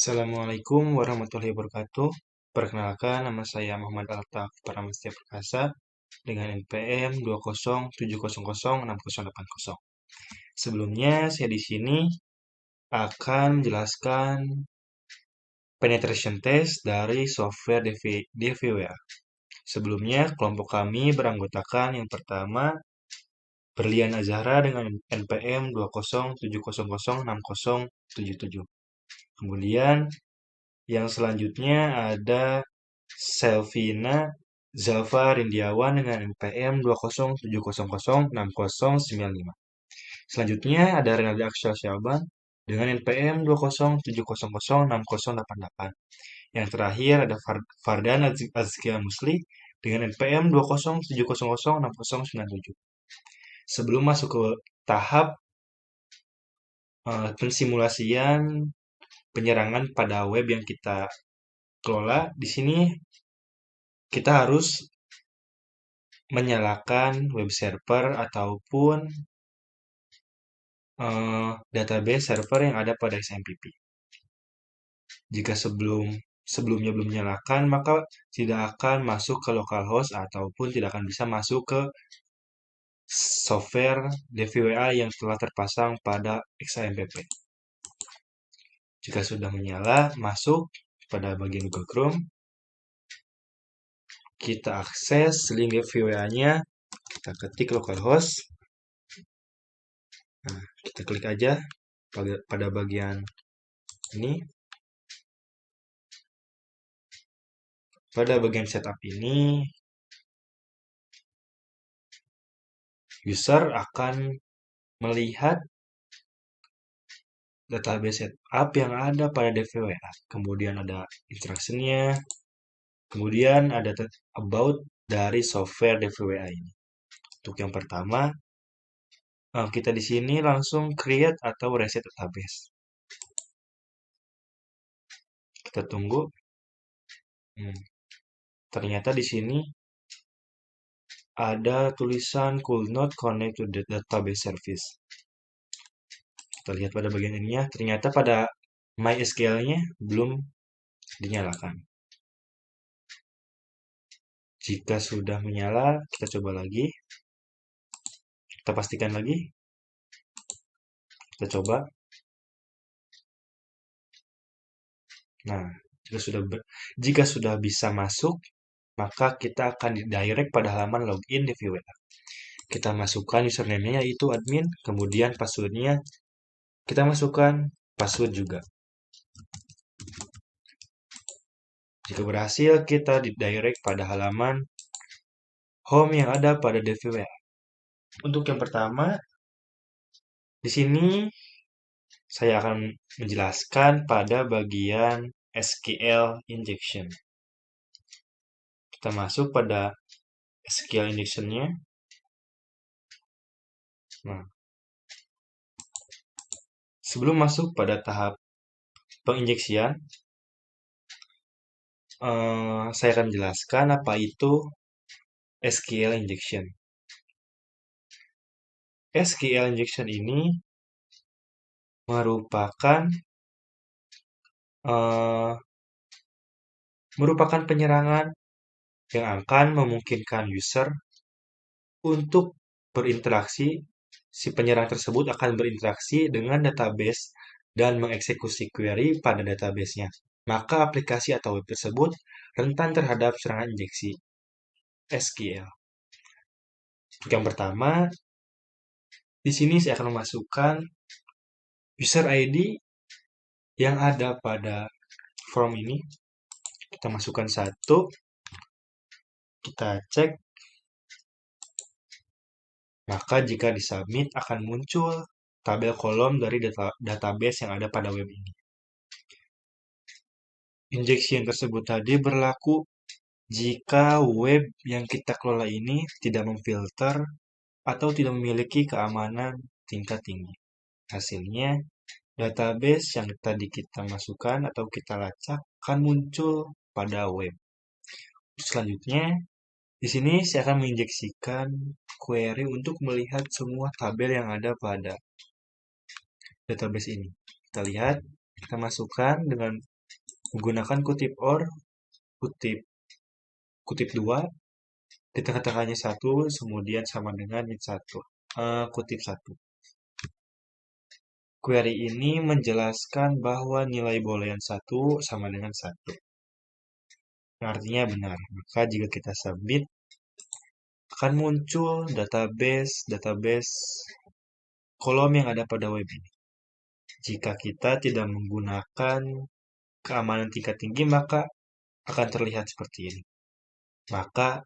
Assalamualaikum warahmatullahi wabarakatuh. Perkenalkan, nama saya Muhammad Altaf Pramastia Perkasa dengan NPM 207006080. Sebelumnya, saya di sini akan menjelaskan penetration test dari software DVWA. Sebelumnya, kelompok kami beranggotakan yang pertama Berlian Azahra dengan NPM 207006077. Kemudian yang selanjutnya ada Selvina Zalfa Rindiawan dengan NPM 20700609095. Selanjutnya ada Renaldi Aksyal Syaban dengan NPM 20700608088. Yang terakhir ada Fardan Azkia Musli dengan NPM 20700609097. Sebelum masuk ke tahap pensimulasian penyerangan pada web yang kita kelola, di sini kita harus menyalakan web server ataupun database server yang ada pada XMPP. Jika sebelumnya belum menyalakan, maka tidak akan masuk ke localhost ataupun tidak akan bisa masuk ke software DVWA yang telah terpasang pada XAMPP. Jika sudah menyala, masuk pada bagian Google Chrome. Kita akses link DVWA-nya, kita ketik localhost. Nah, kita klik aja pada bagian ini. Pada bagian setup ini, user akan melihat database setup yang ada pada DVWA. Kemudian ada instruction-nya, kemudian ada about dari software DVWA ini. Untuk yang pertama, kita di sini langsung create atau reset database. Kita tunggu. Ternyata di sini ada tulisan could not connect to the database service. Kita lihat pada bagian ininya, ternyata pada MySQL-nya belum dinyalakan. Jika sudah menyala, kita coba lagi. Kita pastikan lagi. Kita coba. Nah, jika sudah bisa masuk, maka kita akan direct pada halaman login di DVWA. Kita masukkan username-nya yaitu admin, kemudian password-nya kita masukkan password juga. Jika berhasil, kita direct pada halaman home yang ada pada DVWA. Untuk yang pertama, di sini saya akan menjelaskan pada bagian SQL injection. Kita masuk pada SQL injection-nya. Nah, sebelum masuk pada tahap penginjeksian, saya akan jelaskan apa itu SQL injection. SQL injection ini merupakan penyerangan yang akan memungkinkan user untuk berinteraksi. Si penyerang tersebut akan berinteraksi dengan database dan mengeksekusi query pada database-nya. Maka aplikasi atau web tersebut rentan terhadap serangan injeksi SQL. Untuk yang pertama, di sini saya akan memasukkan user ID yang ada pada form ini. Kita masukkan 1, kita cek. Maka jika disubmit akan muncul tabel kolom dari database yang ada pada web ini. Injeksi yang tersebut tadi berlaku jika web yang kita kelola ini tidak memfilter atau tidak memiliki keamanan tingkat tinggi. Hasilnya, database yang tadi kita masukkan atau kita lacak akan muncul pada web. Selanjutnya, di sini saya akan menginjeksikan query untuk melihat semua tabel yang ada pada database ini. Kita lihat, kita masukkan dengan menggunakan kutip OR, kutip kutip 2, di tengah-tengahnya 1, kemudian sama dengan satu, kutip 1. Query ini menjelaskan bahwa nilai boolean 1 sama dengan 1. Artinya benar. Maka jika kita submit, akan muncul database kolom yang ada pada web ini. Jika kita tidak menggunakan keamanan tingkat tinggi, maka akan terlihat seperti ini. Maka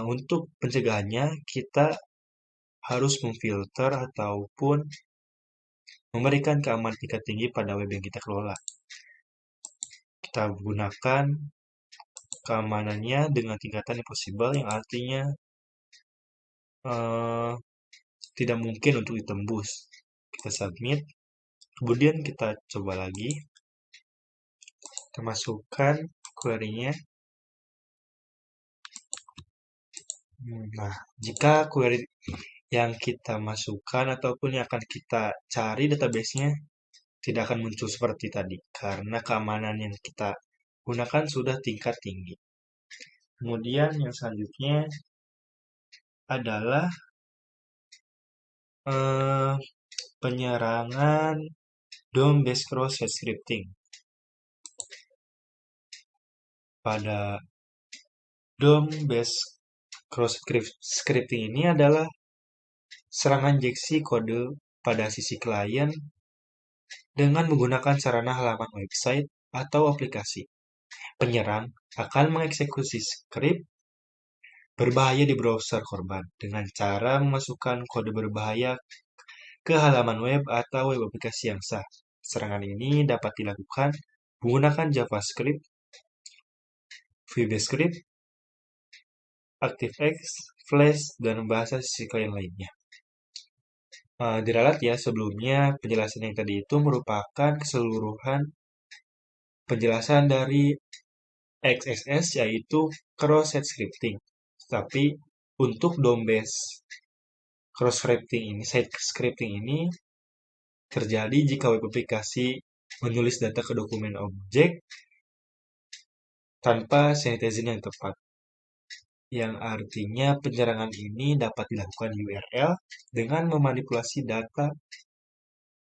untuk pencegahannya, kita harus memfilter ataupun memberikan keamanan tingkat tinggi pada web yang kita kelola. Kita gunakan keamanannya dengan tingkatan impossible, yang artinya tidak mungkin untuk ditembus. Kita submit, kemudian kita coba lagi. Kita masukkan query-nya. Nah, jika query yang kita masukkan ataupun yang akan kita cari database-nya tidak akan muncul seperti tadi, karena keamanan yang kita gunakan sudah tingkat tinggi. Kemudian yang selanjutnya adalah penyerangan DOM-based cross-site scripting. Pada DOM-based cross-scripting ini adalah serangan injeksi kode pada sisi klien dengan menggunakan sarana halaman website atau aplikasi. Penyerang akan mengeksekusi skrip berbahaya di browser korban dengan cara memasukkan kode berbahaya ke halaman web atau web aplikasi yang sah. Serangan ini dapat dilakukan menggunakan JavaScript, VBScript, ActiveX, Flash, dan bahasa sisi klien lainnya. Diralat ya, sebelumnya penjelasan yang tadi itu merupakan keseluruhan penjelasan dari XSS, yaitu cross-site scripting. Tapi untuk DOM-based site scripting ini terjadi jika web aplikasi menulis data ke dokumen objek tanpa synthesis yang tepat. Yang artinya penyerangan ini dapat dilakukan URL dengan memanipulasi data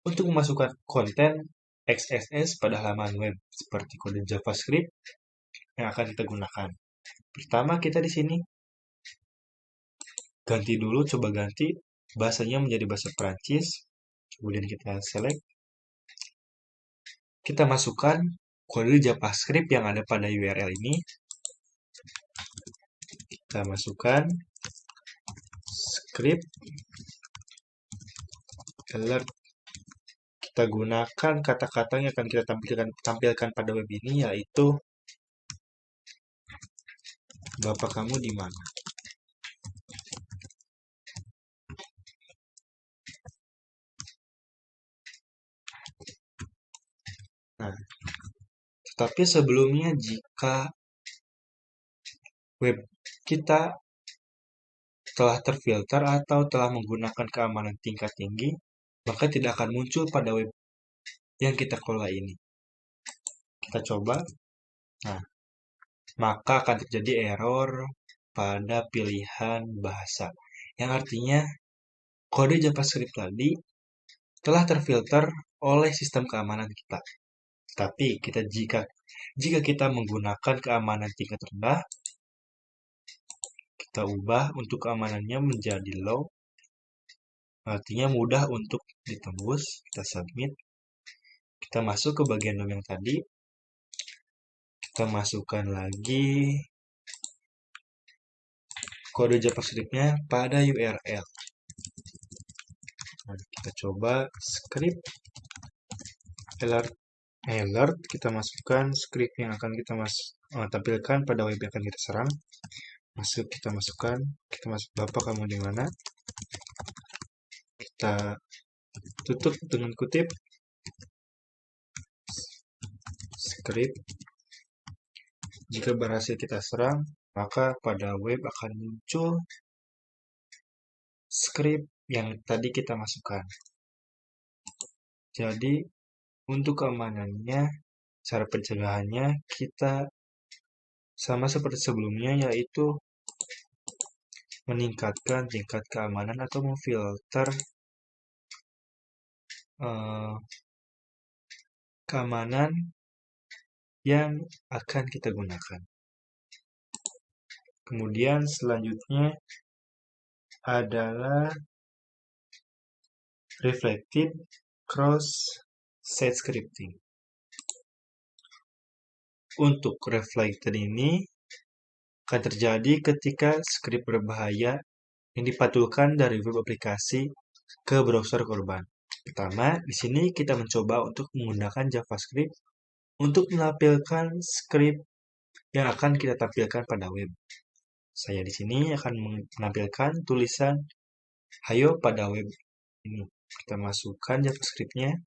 untuk memasukkan konten XSS pada halaman web seperti kode JavaScript yang akan kita gunakan. Pertama, kita di sini ganti dulu, coba ganti bahasanya menjadi bahasa Perancis. Kemudian kita select. Kita masukkan kode JavaScript yang ada pada URL ini. Kita masukkan script alert. Kita gunakan kata-kata yang akan kita tampilkan pada web ini, yaitu Bapak kamu di mana. Nah, tetapi sebelumnya jika web kita telah terfilter atau telah menggunakan keamanan tingkat tinggi, maka tidak akan muncul pada web yang kita kelola ini. Kita coba. Nah, maka akan terjadi error pada pilihan bahasa. Yang artinya kode JavaScript tadi telah terfilter oleh sistem keamanan kita. Tapi jika kita menggunakan keamanan tingkat rendah, kita ubah untuk keamanannya menjadi low. Artinya mudah untuk ditembus. Kita submit. Kita masuk ke bagian DOM yang tadi. Kita masukkan lagi kode JavaScript-nya pada URL. Nah, kita coba script alert. Kita masukkan script yang akan kita tampilkan pada web yang akan kita serang. Kita masuk Bapak kamu di mana. Kita tutup dengan kutip script. Jika berhasil kita serang, maka pada web akan muncul script yang tadi kita masukkan. Jadi Untuk keamanannya, cara pencegahannya kita sama seperti sebelumnya, yaitu meningkatkan tingkat keamanan atau memfilter keamanan yang akan kita gunakan. Kemudian selanjutnya adalah reflected cross-site scripting. Untuk reflected ini akan terjadi ketika skrip berbahaya yang dipantulkan dari web aplikasi ke browser korban. Pertama, di sini kita mencoba untuk menggunakan JavaScript untuk menampilkan skrip yang akan kita tampilkan pada web. Saya di sini akan menampilkan tulisan "Hayo pada web" ini. Kita masukkan JavaScript-nya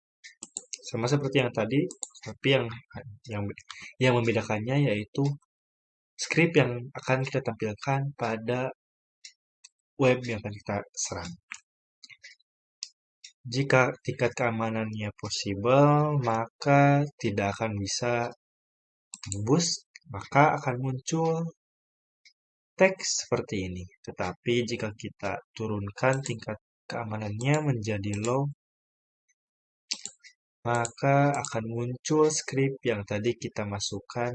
sama seperti yang tadi, tapi yang membedakannya yaitu skrip yang akan kita tampilkan pada web yang akan kita serang. Jika tingkat keamanannya possible, maka tidak akan bisa tembus, maka akan muncul teks seperti ini. Tetapi jika kita turunkan tingkat keamanannya menjadi low, maka akan muncul skrip yang tadi kita masukkan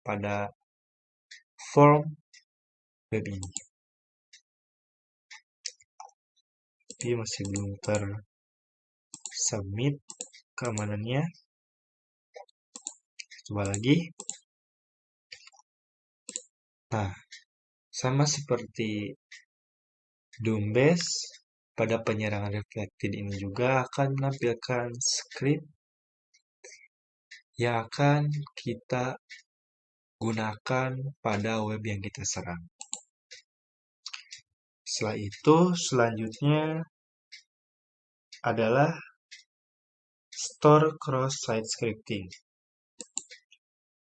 pada form web ini. Tapi masih belum tersubmit keamanannya. Coba lagi. Nah, sama seperti Doombase, pada penyerangan reflected ini juga akan menampilkan skrip yang akan kita gunakan pada web yang kita serang. Setelah itu, selanjutnya adalah store cross-site scripting.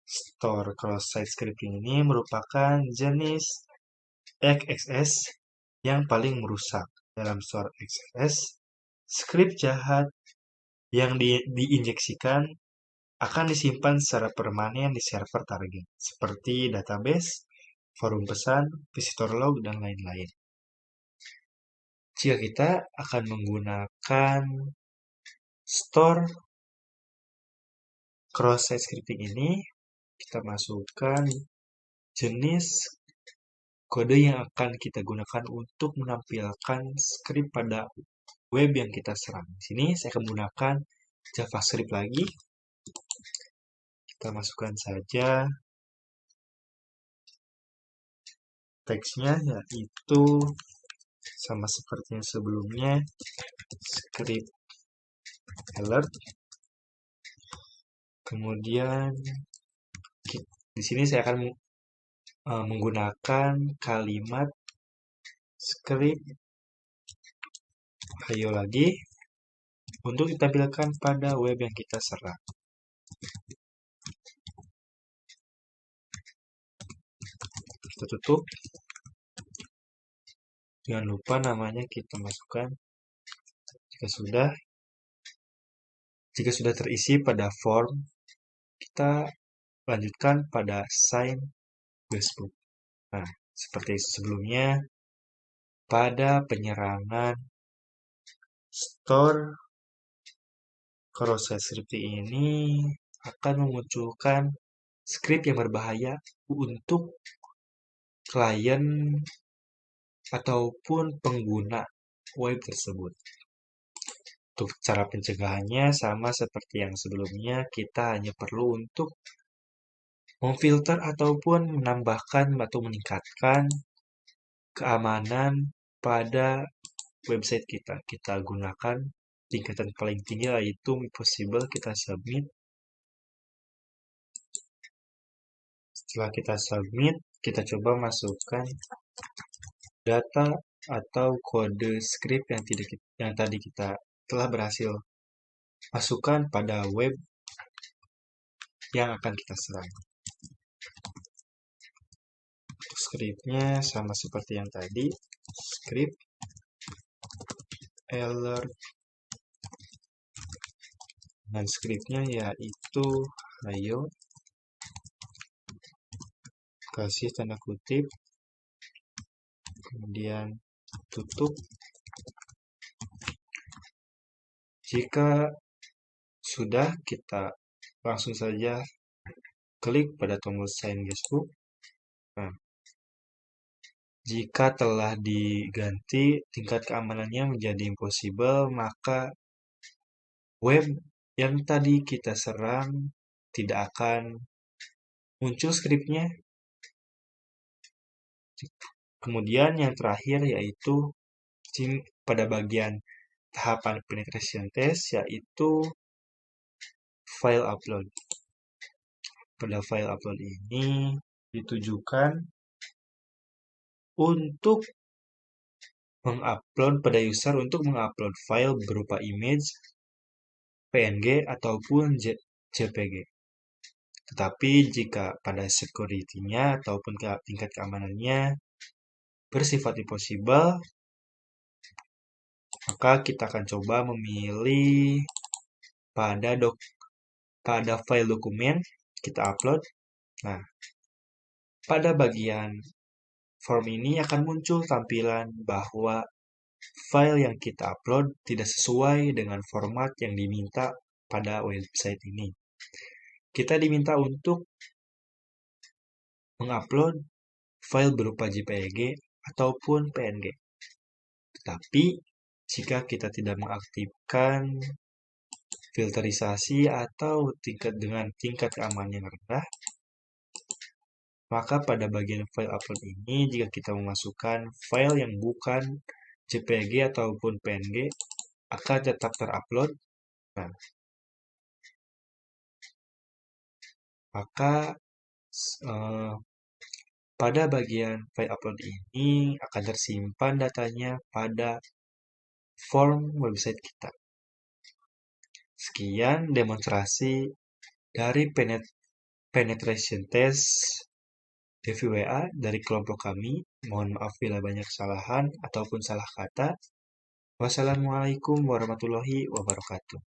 Store cross-site scripting ini merupakan jenis XSS yang paling merusak. Dalam store XSS, skrip jahat yang diinjeksikan akan disimpan secara permanen di server target, seperti database, forum pesan, visitor log, dan lain-lain. Jika kita akan menggunakan store cross-site scripting ini, kita masukkan jenis kode yang akan kita gunakan untuk menampilkan skrip pada web yang kita serang. Di sini saya akan menggunakan JavaScript lagi. Kita masukkan saja teksnya, yaitu sama seperti yang sebelumnya, script alert. Kemudian di sini saya akan menggunakan kalimat script hayo lagi untuk ditampilkan pada web yang kita serang. Kita tutup. Jangan lupa namanya kita masukkan. Jika sudah terisi pada form, kita lanjutkan pada sign Facebook. Nah, seperti sebelumnya, pada penyerangan store cross-site scripting ini akan memunculkan skrip yang berbahaya untuk klien ataupun pengguna web tersebut. Untuk cara pencegahannya sama seperti yang sebelumnya, kita hanya perlu untuk memfilter ataupun menambahkan atau meningkatkan keamanan pada website kita. Kita gunakan tingkatan paling tinggi, yaitu possible, kita submit. Setelah kita submit, kita coba masukkan data atau kode script yang tadi kita telah berhasil masukkan pada web yang akan kita serang. Untuk scriptnya sama seperti yang tadi, script alert Dan scriptnya yaitu ayo kasih tanda kutip, kemudian tutup. Jika sudah, kita langsung saja klik pada tombol sign guestbook. Nah, jika telah diganti tingkat keamanannya menjadi impossible, maka web yang tadi kita serang tidak akan muncul skripnya. Kemudian yang terakhir yaitu pada bagian tahapan penetration test, yaitu file upload. Pada file upload ini ditujukan untuk mengupload pada user untuk mengupload file berupa image, PNG ataupun JPG. Tetapi jika pada security-nya ataupun tingkat keamanannya bersifat impossible, maka kita akan coba memilih pada file dokumen kita upload. Nah, pada bagian form ini akan muncul tampilan bahwa file yang kita upload tidak sesuai dengan format yang diminta pada website ini. Kita diminta untuk mengupload file berupa JPG ataupun PNG. Tetapi, jika kita tidak mengaktifkan filterisasi atau dengan tingkat keamanan yang rendah, maka pada bagian file upload ini, jika kita memasukkan file yang bukan JPG ataupun PNG, akan tetap terupload. Nah, maka pada bagian file upload ini akan tersimpan datanya pada form website kita. Sekian demonstrasi dari penetration test DVWA dari kelompok kami. Mohon maaf bila banyak kesalahan ataupun salah kata. Wassalamualaikum warahmatullahi wabarakatuh.